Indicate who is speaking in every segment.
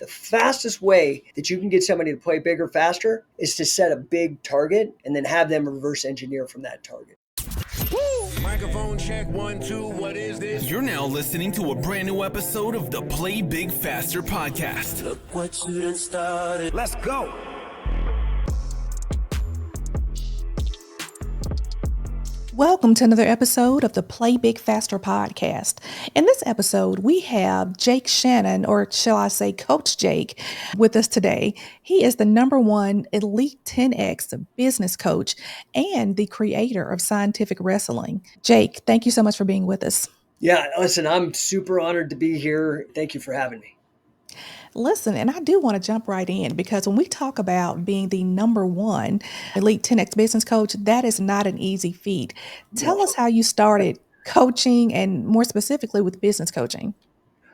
Speaker 1: The fastest way that you can get somebody to play bigger faster is to set a big target and then have them reverse engineer from that target.
Speaker 2: Microphone check 1 2. What is this?
Speaker 3: You're now listening to a brand new episode of the Play Big Faster podcast.
Speaker 2: Look what you done started. Let's go.
Speaker 4: Welcome to another episode of the Play Big Faster podcast. In this episode, we have Jake Shannon, or shall I say Coach Jake, with us today. He is the #1 Elite 10X business coach and the creator of Scientific Wrestling. Jake, thank you so much for being with us.
Speaker 1: Yeah, listen, I'm super honored to be here. Thank you for having me.
Speaker 4: Listen, and I do want to jump right in because when we talk about being the #1 Elite 10X business coach, that is not an easy feat. Tell us how you started coaching and more specifically with business coaching.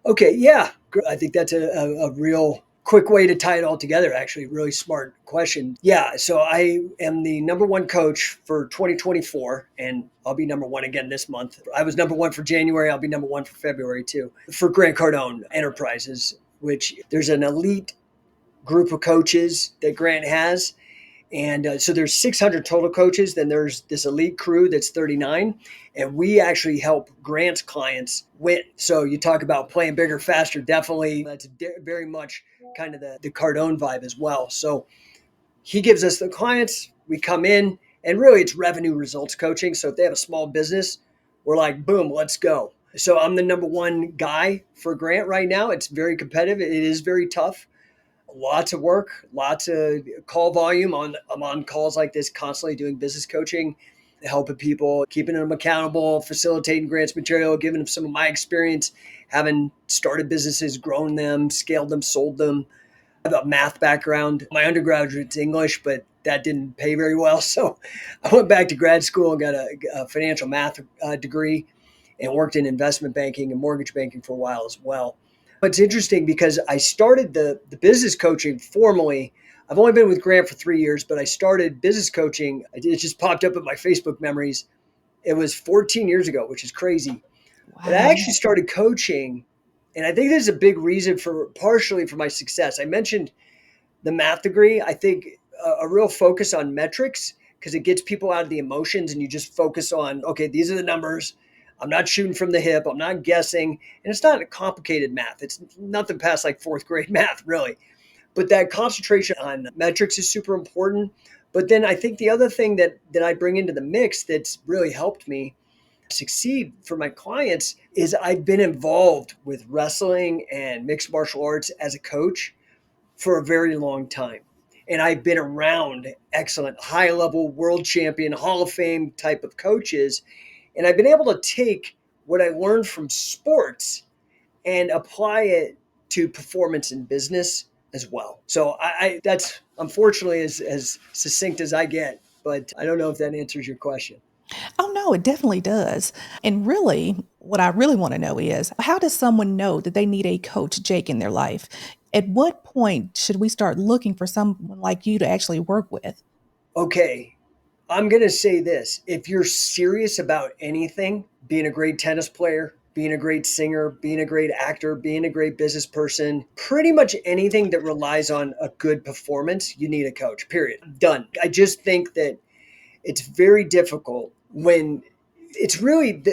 Speaker 1: Okay, yeah. I think that's a real quick way to tie it all together, actually. Really smart question. Yeah, so I am the #1 coach for 2024, and I'll be #1 again this month. I was #1 for January. I'll be #1 for February, too, for Grant Cardone Enterprises, which there's an elite group of coaches that Grant has. And so there's 600 total coaches. Then there's this elite crew that's 39. And we actually help Grant's clients win. So you talk about playing bigger, faster. Definitely, that's very much kind of the Cardone vibe as well. So he gives us the clients. We come in, and really it's revenue results coaching. So if they have a small business, we're like, boom, let's go. So I'm the #1 guy for Grant right now. It's very competitive. It is very tough. Lots of work, lots of call volume. I'm on calls like this, constantly doing business coaching, helping people, keeping them accountable, facilitating Grant's material, giving them some of my experience, having started businesses, grown them, scaled them, sold them. I have a math background. My undergraduate's English, but that didn't pay very well. So I went back to grad school and got a financial math degree and worked in investment banking and mortgage banking for a while as well. But it's interesting because I started the business coaching formally. I've only been with Grant for 3 years, but I started business coaching. It just popped up in my Facebook memories. It was 14 years ago, which is crazy. Wow. But I actually started coaching, and I think there's a big reason partially for my success. I mentioned the math degree. I think a real focus on metrics because it gets people out of the emotions and you just focus on, okay, these are the numbers. I'm not shooting from the hip. I'm not guessing. And it's not a complicated math. It's nothing past like 4th grade math, really. But that concentration on metrics is super important. But then I think the other thing that I bring into the mix that's really helped me succeed for my clients is I've been involved with wrestling and mixed martial arts as a coach for a very long time. And I've been around excellent high-level world champion, Hall of Fame type of coaches. And I've been able to take what I learned from sports and apply it to performance in business as well. So that's unfortunately as succinct as I get, but I don't know if that answers your question.
Speaker 4: Oh, no, it definitely does. And really, what I really want to know is, how does someone know that they need a Coach Jake in their life? At what point should we start looking for someone like you to actually work with?
Speaker 1: Okay. I'm going to say this. If you're serious about anything, being a great tennis player, being a great singer, being a great actor, being a great business person, pretty much anything that relies on a good performance, you need a coach, period. Done. I just think that it's very difficult when it's really,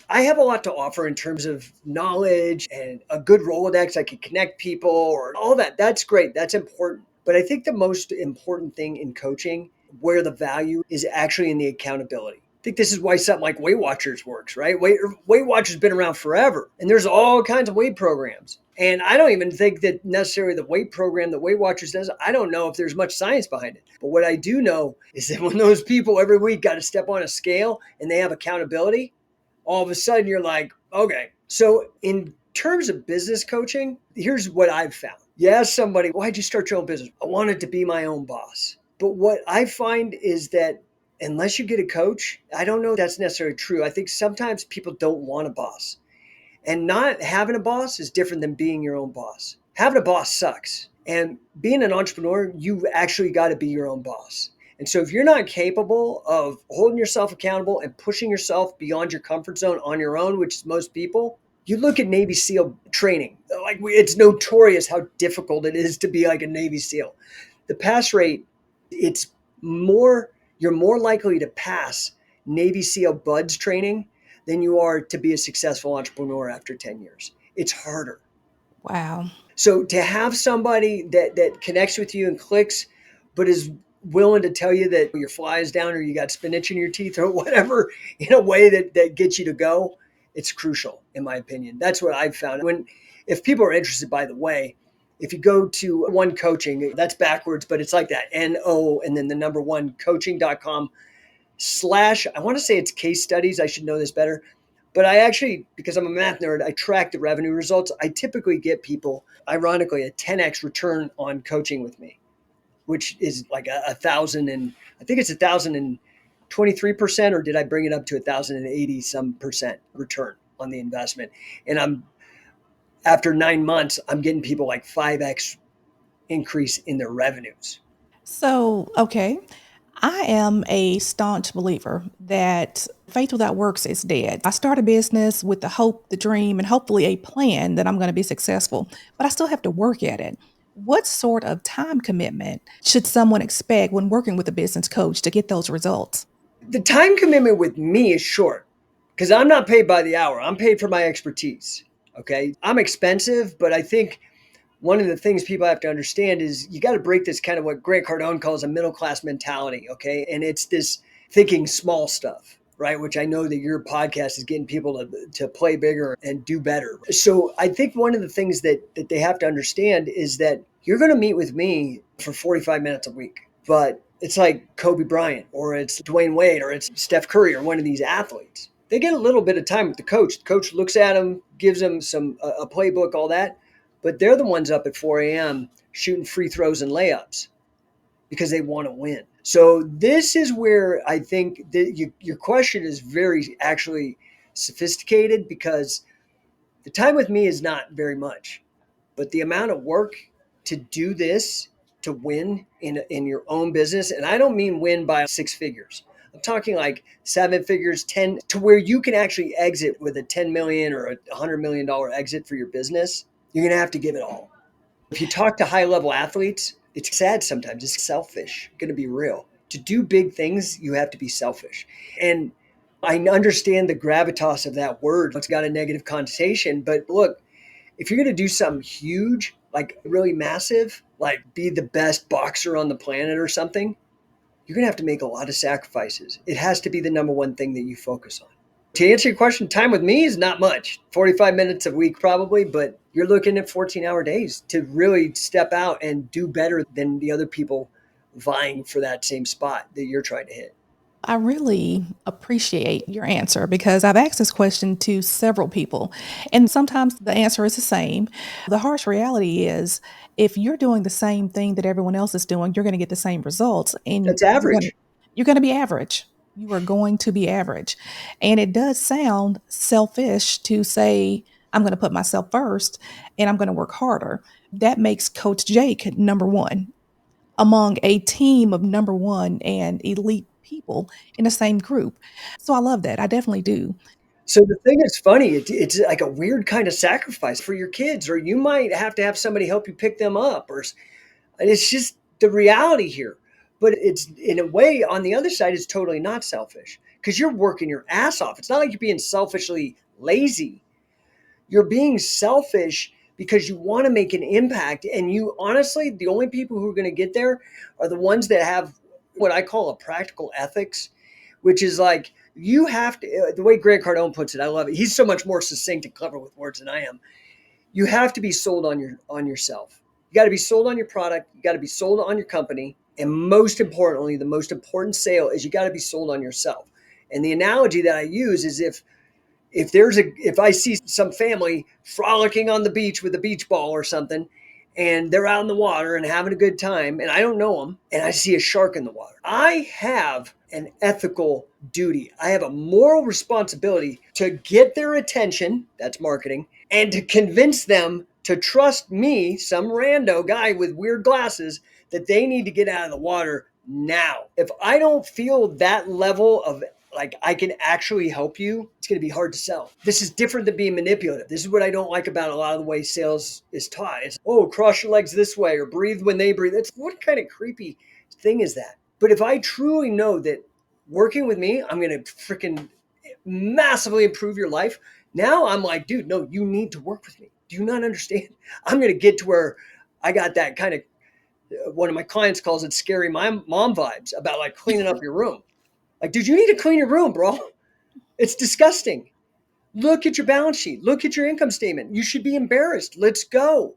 Speaker 1: I have a lot to offer in terms of knowledge and a good Rolodex. I can connect people or all that. That's great. That's important. But I think the most important thing in coaching, where the value is actually in the accountability. I think this is why something like Weight Watchers works, right? Weight Watchers been around forever, and there's all kinds of weight programs. And I don't even think that necessarily the weight program that Weight Watchers does, I don't know if there's much science behind it. But what I do know is that when those people every week got to step on a scale and they have accountability, all of a sudden you're like, okay. So in terms of business coaching, here's what I've found. You ask somebody, why'd you start your own business? I wanted to be my own boss. But what I find is that unless you get a coach, I don't know if that's necessarily true. I think sometimes people don't want a boss. And not having a boss is different than being your own boss. Having a boss sucks. And being an entrepreneur, you actually got to be your own boss. And so if you're not capable of holding yourself accountable and pushing yourself beyond your comfort zone on your own, which is most people, You look at Navy SEAL training, like it's notorious how difficult it is to be like a Navy SEAL. The pass rate, it's more, you're more likely to pass Navy SEAL buds training than you are to be a successful entrepreneur after 10 years. It's harder.
Speaker 4: Wow.
Speaker 1: So to have somebody that connects with you and clicks, but is willing to tell you that your fly is down or you got spinach in your teeth or whatever, in a way that gets you to go, it's crucial, in my opinion. That's what I've found. If people are interested, by the way, if you go to One Coaching, that's backwards, but it's like that, NO, and then the number one coaching.com / I want to say it's case studies. I should know this better. But I actually, because I'm a math nerd, I track the revenue results. I typically get people, ironically, a 10x return on coaching with me, which is like a thousand and I think it's 1,023%, or did I bring it up to 1,080 some percent return on the investment? And after 9 months, I'm getting people like 5x increase in their revenues.
Speaker 4: So, okay. I am a staunch believer that faith without works is dead. I start a business with the hope, the dream, and hopefully a plan that I'm going to be successful, but I still have to work at it. What sort of time commitment should someone expect when working with a business coach to get those results?
Speaker 1: The time commitment with me is short because I'm not paid by the hour. I'm paid for my expertise. Okay. I'm expensive, but I think one of the things people have to understand is you got to break this kind of what Grant Cardone calls a middle class mentality. Okay. And it's this thinking small stuff, right? Which I know that your podcast is getting people to play bigger and do better. So I think one of the things that they have to understand is that you're going to meet with me for 45 minutes a week, but it's like Kobe Bryant or it's Dwayne Wade or it's Steph Curry or one of these athletes. They get a little bit of time with the coach. The coach looks at them, gives them a playbook, all that, but they're the ones up at 4 a.m. shooting free throws and layups because they want to win. So this is where I think that your question is very actually sophisticated, because the time with me is not very much, but the amount of work to do this, to win in your own business, and I don't mean win by 6 figures. I'm talking like 7 figures, 10, to where you can actually exit with a 10 million or a $100 million exit for your business. You're going to have to give it all. If you talk to high level athletes, it's sad sometimes. It's selfish. I'm going to be real. To do big things, you have to be selfish. And I understand the gravitas of that word. It's got a negative connotation. But look, if you're going to do something huge, like really massive, like be the best boxer on the planet or something, you're going to have to make a lot of sacrifices. It has to be the number one thing that you focus on. To answer your question, time with me is not much, 45 minutes a week probably, but you're looking at 14-hour days to really step out and do better than the other people vying for that same spot that you're trying to hit.
Speaker 4: I really appreciate your answer because I've asked this question to several people, and sometimes the answer is the same. The harsh reality is if you're doing the same thing that everyone else is doing, you're going to get the same results, and
Speaker 1: That's average.
Speaker 4: you're going to be average. You are going to be average. And it does sound selfish to say, I'm going to put myself first and I'm going to work harder. That makes Coach Jake number one among a team of number one and elite people in the same group. So I love that. I definitely do.
Speaker 1: So the thing that's funny, it's like a weird kind of sacrifice for your kids, or you might have to have somebody help you pick them up, and it's just the reality here. But it's, in a way, on the other side, it's totally not selfish because you're working your ass off. It's not like you're being selfishly lazy. You're being selfish because you want to make an impact. And you honestly, the only people who are going to get there are the ones that have what I call a practical ethics, which is like you have to, the way Grant Cardone puts it, I love it. He's so much more succinct and clever with words than I am. You have to be sold on yourself. You got to be sold on your product. You got to be sold on your company. And most importantly, the most important sale is you got to be sold on yourself. And the analogy that I use is if I see some family frolicking on the beach with a beach ball or something, and they're out in the water and having a good time, and I don't know them, and I see a shark in the water, I have an ethical duty. I have a moral responsibility to get their attention, that's marketing, and to convince them to trust me, some rando guy with weird glasses, that they need to get out of the water now. If I don't feel that level of like I can actually help you, it's going to be hard to sell. This is different than being manipulative. This is what I don't like about a lot of the way sales is taught. It's, oh, cross your legs this way or breathe when they breathe. It's what kind of creepy thing is that? But if I truly know that working with me, I'm going to freaking massively improve your life. Now I'm like, dude, no, you need to work with me. Do you not understand? I'm going to get to where I got that kind of, one of my clients calls it scary mom vibes about like cleaning up your room. Like, dude, you need to clean your room, bro. It's disgusting. Look at your balance sheet. Look at your income statement. You should be embarrassed. Let's go.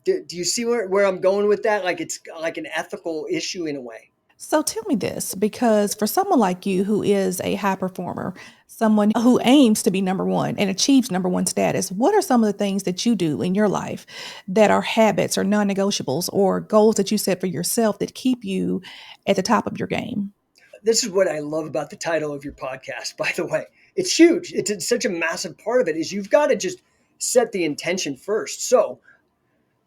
Speaker 1: Do you see where I'm going with that? Like it's like an ethical issue in a way.
Speaker 4: So tell me this, because for someone like you who is a high performer, someone who aims to be number one and achieves number one status, what are some of the things that you do in your life that are habits or non-negotiables or goals that you set for yourself that keep you at the top of your game?
Speaker 1: This is what I love about the title of your podcast, by the way. It's huge. It's such a massive part of it is you've got to just set the intention first. So,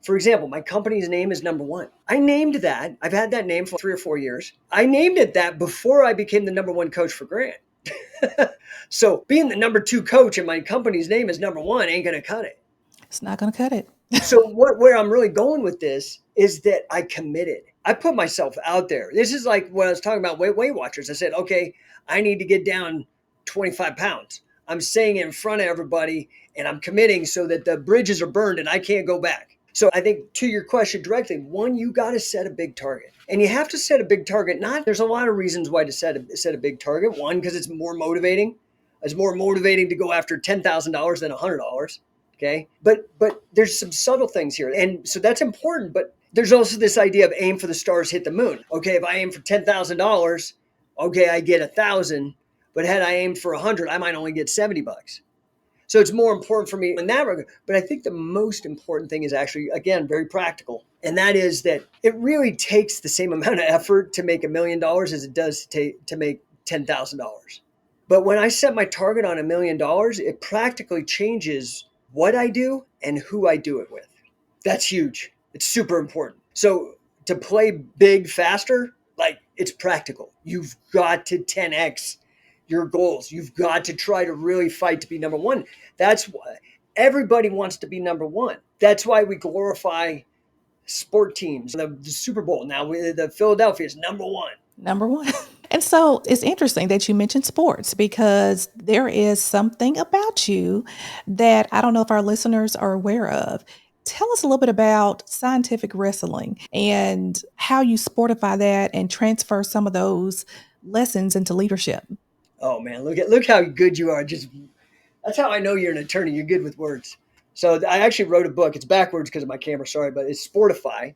Speaker 1: for example, my company's name is Number One. I named that. I've had that name for 3 or 4 years. I named it that before I became the number one coach for Grant. So being the number 2 coach and my company's name is Number One ain't going to cut it.
Speaker 4: It's not going to cut it.
Speaker 1: So where I'm really going with this is that I committed. I put myself out there. This is like when I was talking about Weight Watchers. I said, okay, I need to get down 25 pounds. I'm saying it in front of everybody and I'm committing so that the bridges are burned and I can't go back. So I think to your question directly, one, you got to set a big target. And you have to set a big target. There's a lot of reasons why to set a big target. One, because it's more motivating. It's more motivating to go after $10,000 than $100. Okay. But there's some subtle things here. And so that's important. But there's also this idea of aim for the stars, hit the moon. Okay. If I aim for $10,000, okay, I get 1,000. But had I aimed for 100, I might only get $70. So it's more important for me in that regard. But I think the most important thing is actually, again, very practical. And that is that it really takes the same amount of effort to make $1 million as it does to make $10,000. But when I set my target on $1 million, it practically changes what I do and who I do it with. That's huge. It's super important. So to play big faster, like it's practical. You've got to 10x your goals. You've got to try to really fight to be number one. That's why everybody wants to be number one. That's why we glorify sport teams. The Super Bowl now, the Philadelphia is number one.
Speaker 4: Number one. And so it's interesting that you mentioned sports because there is something about you that I don't know if our listeners are aware of. Tell us a little bit about scientific wrestling and how you sportify that and transfer some of those lessons into leadership.
Speaker 1: Oh man, look how good you are. That's how I know you're an attorney. You're good with words. So I actually wrote a book. It's backwards because of my camera, sorry, but it's Sportify.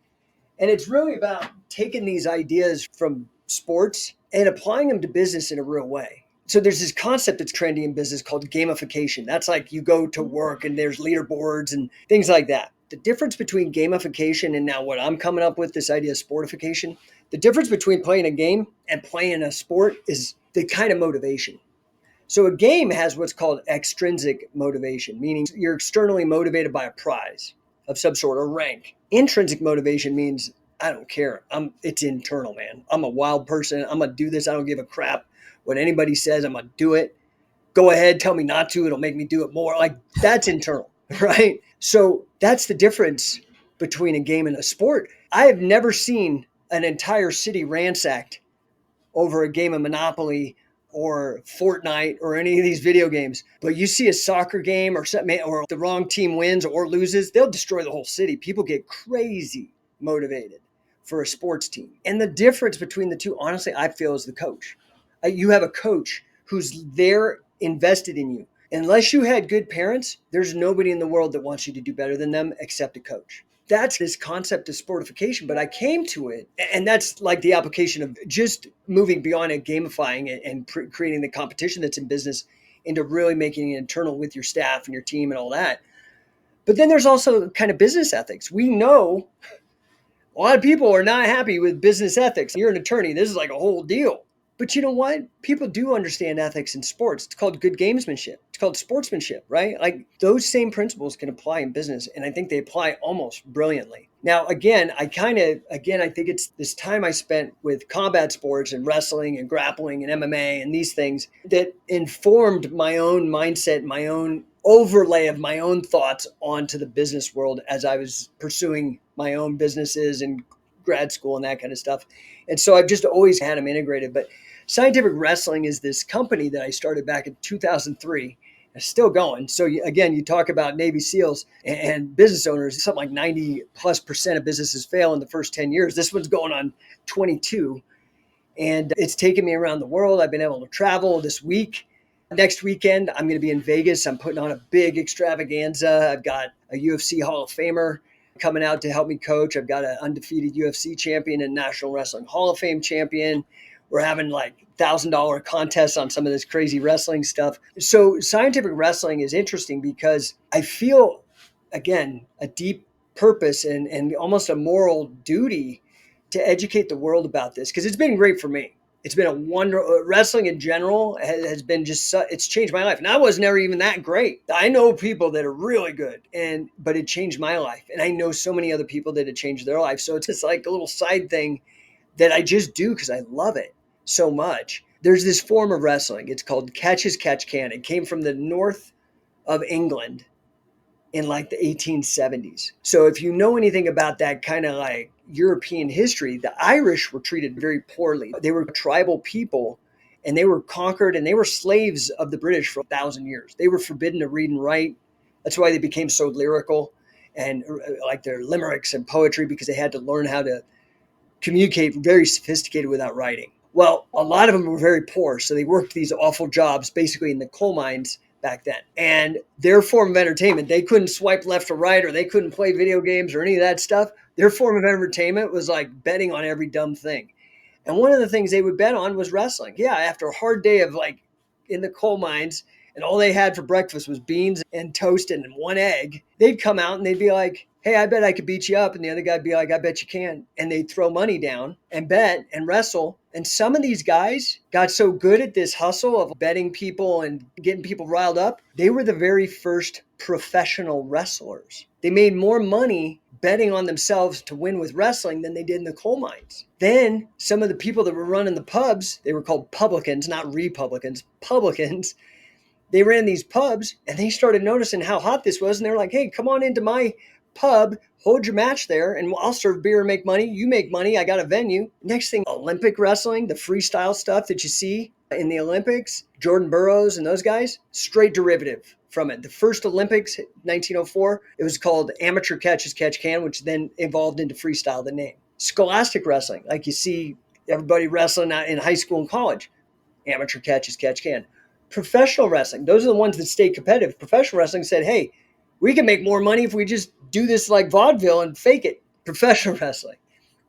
Speaker 1: And it's really about taking these ideas from sports and applying them to business in a real way. So there's this concept that's trendy in business called gamification. That's like you go to work and there's leaderboards and things like that. The difference between gamification and now what I'm coming up with, this idea of sportification, the difference between playing a game and playing a sport is the kind of motivation. So a game has what's called extrinsic motivation, meaning you're externally motivated by a prize of some sort or rank. Intrinsic motivation means I don't care. It's internal, man. I'm a wild person. I'm going to do this. I don't give a crap what anybody says. I'm going to do it. Go ahead. Tell me not to. It'll make me do it more. Like that's internal, right? So that's the difference between a game and a sport. I have never seen an entire city ransacked over a game of Monopoly or Fortnite or any of these video games. But you see a soccer game or something, or the wrong team wins or loses, they'll destroy the whole city. People get crazy motivated for a sports team. And the difference between the two, honestly, I feel is the coach. You have a coach who's there invested in you. Unless you had good parents, there's nobody in the world that wants you to do better than them except a coach. That's this concept of sportification, but I came to it, and that's like the application of just moving beyond it, gamifying it, and creating the competition that's in business into really making it internal with your staff and your team and all that. But then there's also kind of business ethics. We know a lot of people are not happy with business ethics. You're an attorney. This is like a whole deal. But you know what? People do understand ethics in sports. It's called good gamesmanship. It's called sportsmanship, right? Like those same principles can apply in business. And I think they apply almost brilliantly. Now, again, I think it's this time I spent with combat sports and wrestling and grappling and MMA and these things that informed my own mindset, my own overlay of my own thoughts onto the business world as I was pursuing my own businesses and grad school and that kind of stuff. And so I've just always had them integrated. But Scientific Wrestling is this company that I started back in 2003. It's still going. So again, you talk about Navy SEALs and business owners, something like 90+% of businesses fail in the first 10 years. This one's going on 22. And it's taken me around the world. I've been able to travel this week. Next weekend, I'm going to be in Vegas. I'm putting on a big extravaganza. I've got a UFC Hall of Famer coming out to help me coach. I've got an undefeated UFC champion and National Wrestling Hall of Fame champion. We're having like $1,000 contests on some of this crazy wrestling stuff. So Scientific Wrestling is interesting because I feel, again, a deep purpose and almost a moral duty to educate the world about this because it's been great for me. It's been a wonder. Wrestling in general has been it's changed my life. And I was never even that great. I know people that are really good, but it changed my life. And I know so many other people that it changed their life. So it's just like a little side thing that I just do because I love it so much. There's this form of wrestling. It's called catch as catch can. It came from the north of England in like the 1870s. So if you know anything about that kind of like European history, the Irish were treated very poorly. They were tribal people and they were conquered and they were slaves of the British for 1,000 years. They were forbidden to read and write. That's why they became so lyrical and like their limericks and poetry because they had to learn how to communicate very sophisticated without writing. Well, a lot of them were very poor. So they worked these awful jobs basically in the coal mines back then. And their form of entertainment, they couldn't swipe left or right, or they couldn't play video games or any of that stuff. Their form of entertainment was like betting on every dumb thing. And one of the things they would bet on was wrestling. Yeah, after a hard day of like in the coal mines and all they had for breakfast was beans and toast and one egg, they'd come out and they'd be like, hey, I bet I could beat you up. And the other guy'd be like, I bet you can. And they'd throw money down and bet and wrestle. And some of these guys got so good at this hustle of betting people and getting people riled up, they were the very first professional wrestlers. They made more money betting on themselves to win with wrestling than they did in the coal mines. Then some of the people that were running the pubs, they were called publicans, not republicans, publicans. They ran these pubs and they started noticing how hot this was. And they were like, hey, come on into my pub, hold your match there, and I'll serve beer and make money. You make money. I got a venue. Next thing, Olympic wrestling, the freestyle stuff that you see in the Olympics, Jordan Burroughs and those guys, straight derivative from it. The first Olympics, 1904, it was called amateur catch as catch can, which then evolved into freestyle, the name. Scholastic wrestling, like you see everybody wrestling in high school and college, amateur catch as catch can. Professional wrestling, those are the ones that stay competitive. Professional wrestling said, hey, we can make more money if we just do this like vaudeville and fake it. Professional wrestling.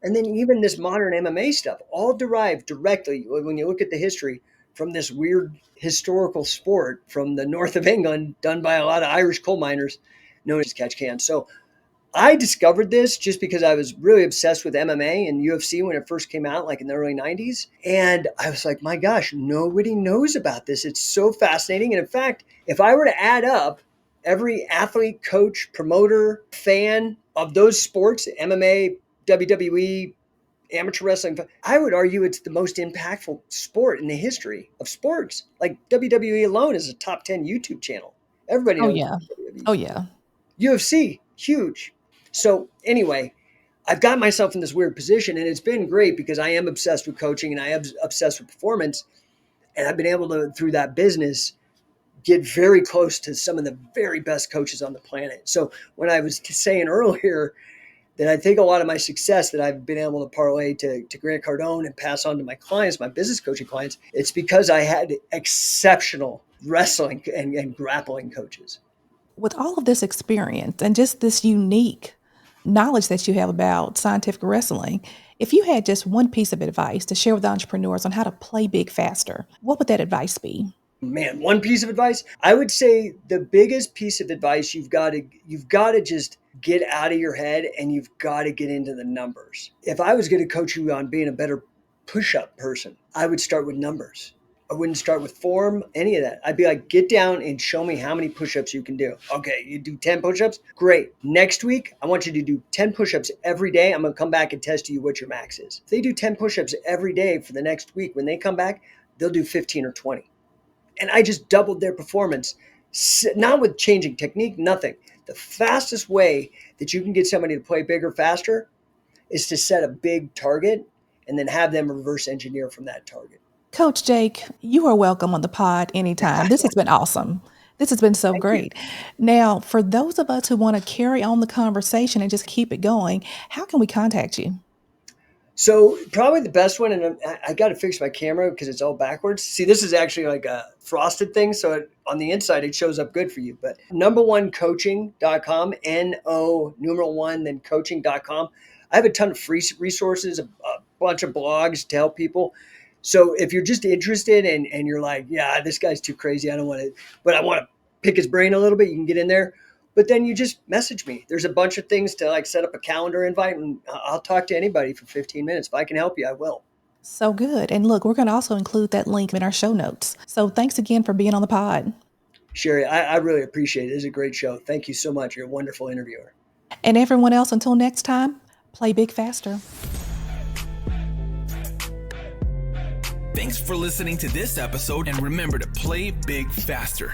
Speaker 1: And then even this modern MMA stuff, all derived directly, when you look at the history, from this weird historical sport from the north of England done by a lot of Irish coal miners known as catch can. So I discovered this just because I was really obsessed with MMA and UFC when it first came out, like in the early 90s. And I was like, my gosh, nobody knows about this. It's so fascinating. And in fact, if I were to add up every athlete, coach, promoter, fan of those sports, MMA, WWE, amateur wrestling, I would argue it's the most impactful sport in the history of sports. Like WWE alone is a top 10 YouTube channel. Everybody
Speaker 4: Oh
Speaker 1: knows
Speaker 4: yeah.
Speaker 1: WWE.
Speaker 4: Oh yeah.
Speaker 1: UFC, huge. So anyway, I've got myself in this weird position and it's been great because I am obsessed with coaching and I am obsessed with performance. And I've been able to, through that business, get very close to some of the very best coaches on the planet. So when I was saying earlier that I think a lot of my success that I've been able to parlay to Grant Cardone and pass on to my clients, my business coaching clients, it's because I had exceptional wrestling and grappling coaches.
Speaker 4: With all of this experience and just this unique knowledge that you have about scientific wrestling, if you had just one piece of advice to share with entrepreneurs on how to play big faster, what would that advice be?
Speaker 1: Man, one piece of advice, I would say the biggest piece of advice you've got to just get out of your head and you've got to get into the numbers. If I was going to coach you on being a better push-up person. I would start with numbers. I wouldn't start with form, any of that. I'd be like, get down and show me how many push-ups you can do. Okay, you do 10 push-ups? Great. Next week, I want you to do 10 push-ups every day. I'm going to come back and test you what your max is. If they do 10 push-ups every day for the next week, when they come back, they'll do 15 or 20. And I just doubled their performance, not with changing technique, nothing. The fastest way that you can get somebody to play bigger faster is to set a big target and then have them reverse engineer from that target.
Speaker 4: Coach Jake, you are welcome on the pod anytime. This has been awesome. This has been so
Speaker 1: Thank
Speaker 4: great.
Speaker 1: you.
Speaker 4: Now, for those of us who want to carry on the conversation and just keep it going, how can we contact you?
Speaker 1: So probably the best one, and I got to fix my camera because it's all backwards. See, this is actually like a frosted thing. So on the inside, it shows up good for you. But number1coaching.com, N-O, then coaching.com. I have a ton of free resources, a bunch of blogs to help people. So if you're just interested and you're like, yeah, this guy's too crazy, I don't want to, but I want to pick his brain a little bit, you can get in there. But then you just message me. There's a bunch of things to like set up a calendar invite, and I'll talk to anybody for 15 minutes. If I can help you, I will.
Speaker 4: So good. And look, we're going to also include that link in our show notes. So thanks again for being on the pod.
Speaker 1: Sherry, I really appreciate it. It's a great show. Thank you so much. You're a wonderful interviewer.
Speaker 4: And everyone else, until next time, play big faster.
Speaker 3: Thanks for listening to this episode, and remember to play big faster.